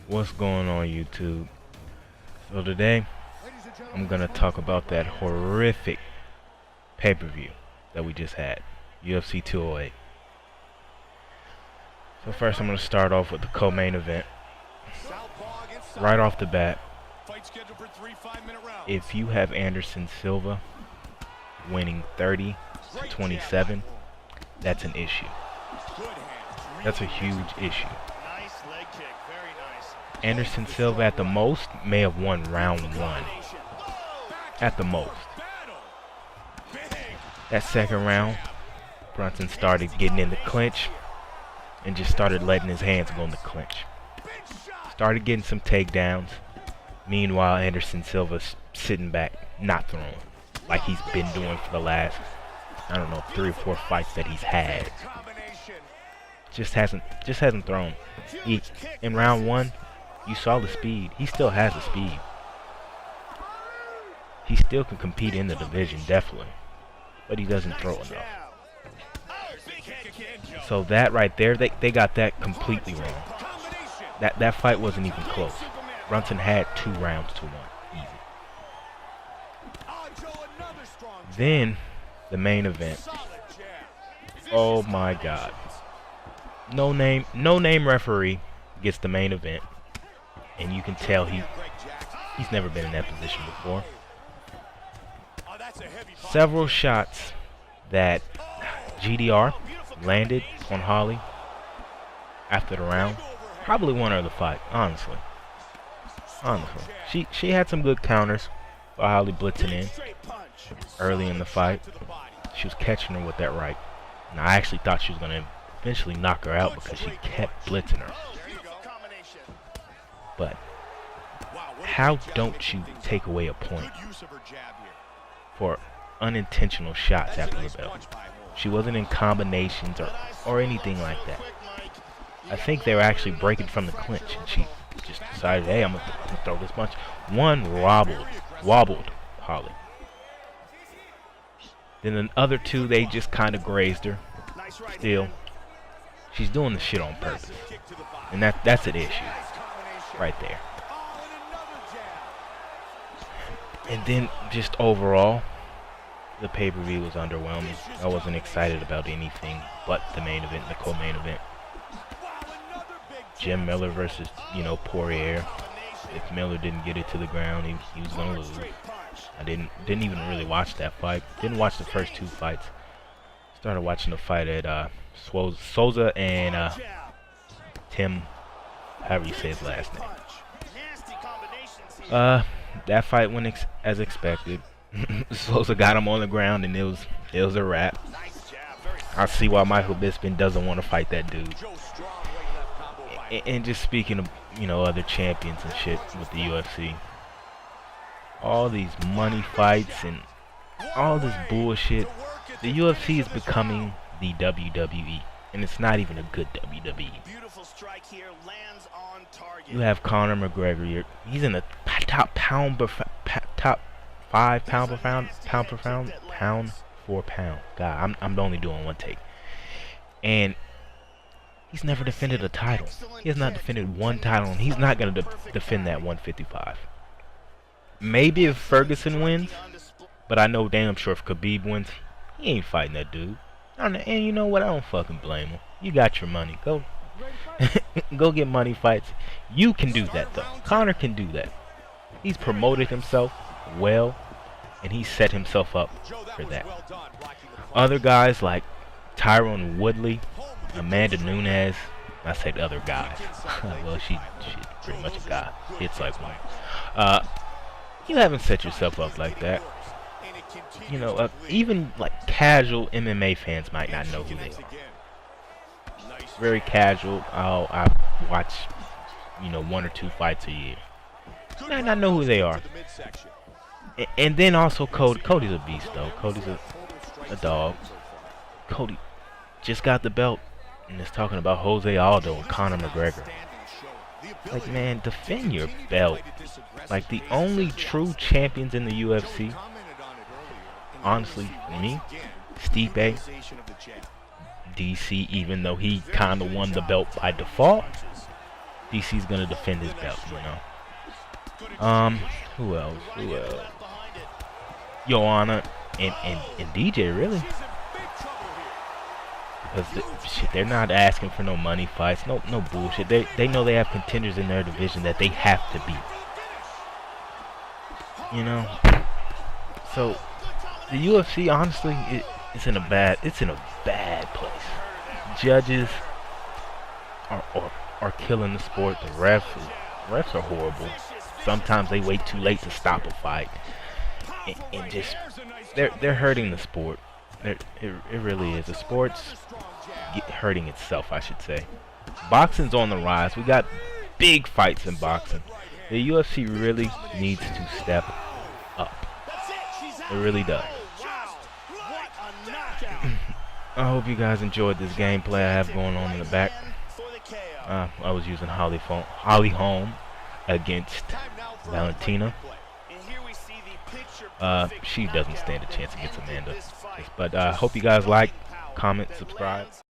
What's going on, YouTube? So today I'm gonna talk about that horrific pay-per-view that we just had, UFC 208. So first I'm gonna start off with the co-main event. Right off the bat, if you have Anderson Silva winning 30-27, that's an issue. That's a huge issue. Anderson Silva at the most may have won round one. At the most. That second round, Brunson started getting in the clinch and just started letting his hands go in the clinch. Started getting some takedowns. Meanwhile, Anderson Silva's sitting back, not throwing, like he's been doing for the last, I don't know, 3 or 4 fights that he's had. Just hasn't thrown. In round one, you saw the speed. He still has the speed. He still can compete in the division, definitely. But he doesn't throw enough. So that right there, they got that completely wrong. That fight wasn't even close. Brunson had 2 rounds to 1. Easy. Then, the main event. Oh my God. No name referee gets the main event. And you can tell he's never been in that position before. Several shots that GDR landed on Holly after the round probably won her the fight, honestly. She had some good counters by Holly blitzing in early in the fight. She was catching her with that right. And I actually thought she was going to eventually knock her out because she kept blitzing her. But how don't you take away a point for unintentional shots after the bell? She wasn't in combinations or anything like that. I think they were actually breaking from the clinch, and she just decided, hey, I'm gonna throw this punch. One wobbled Holly. Then the other 2, they just kind of grazed her. Still, she's doing the shit on purpose, and that's an issue right there. And then just overall, the pay-per-view was underwhelming. I wasn't excited about anything but the main event, the co-main event. Jim Miller versus, Poirier. If Miller didn't get it to the ground, he was gonna lose. I didn't even really watch that fight. Didn't watch the first 2 fights. Started watching the fight at Souza and Tim, however you say his last name. That fight went as expected. Souza got him on the ground, and it was a wrap. I see why Michael Bisping doesn't want to fight that dude. And just speaking of, other champions and shit with the UFC, all these money fights and all this bullshit, the UFC is becoming the WWE, and it's not even a good WWE. You have Conor McGregor. He's in the top 5 pound for pound. God, I'm only doing one take. And he's never defended a title. He has not defended one title, and he's not going to defend that 155. Maybe if Ferguson wins, but I know damn sure if Khabib wins, he ain't fighting that dude. And you know what? I don't fucking blame him. You got your money. Go get money fights. You can do that, though. Conor can do that. He's promoted himself well, and he set himself up for that. Other guys like Tyron Woodley, Amanda Nunes, I said other guys. Well, she's pretty much a guy. It's like one. You haven't set yourself up like that. Even like casual MMA fans might not know who they are. Very casual. I watch, 1 or 2 fights a year. You might not know who they are. And then also Cody's a beast, though. Cody's a dog. Cody just got the belt and is talking about Jose Aldo and Conor McGregor. Like, man, defend your belt. Like, the only true champions in the UFC, honestly, for me, Stipe, DC, even though he kind of won the belt by default, DC's gonna defend his belt, you know. Who else? Joanna and DJ, really. Because shit, they're not asking for no money fights, no bullshit. They know they have contenders in their division that they have to beat. You know. So the UFC, honestly, it's in a bad place. Judges are killing the sport. The refs are horrible. Sometimes they wait too late to stop a fight, and just they're hurting the sport. It really is. The sport's hurting itself, I should say. Boxing's on the rise. We got big fights in boxing. The UFC really needs to step up. It really does. I hope you guys enjoyed this gameplay I have going on in the back. I was using Holly Holm against Valentina. She doesn't stand a chance against Amanda. But I hope you guys like, comment, subscribe.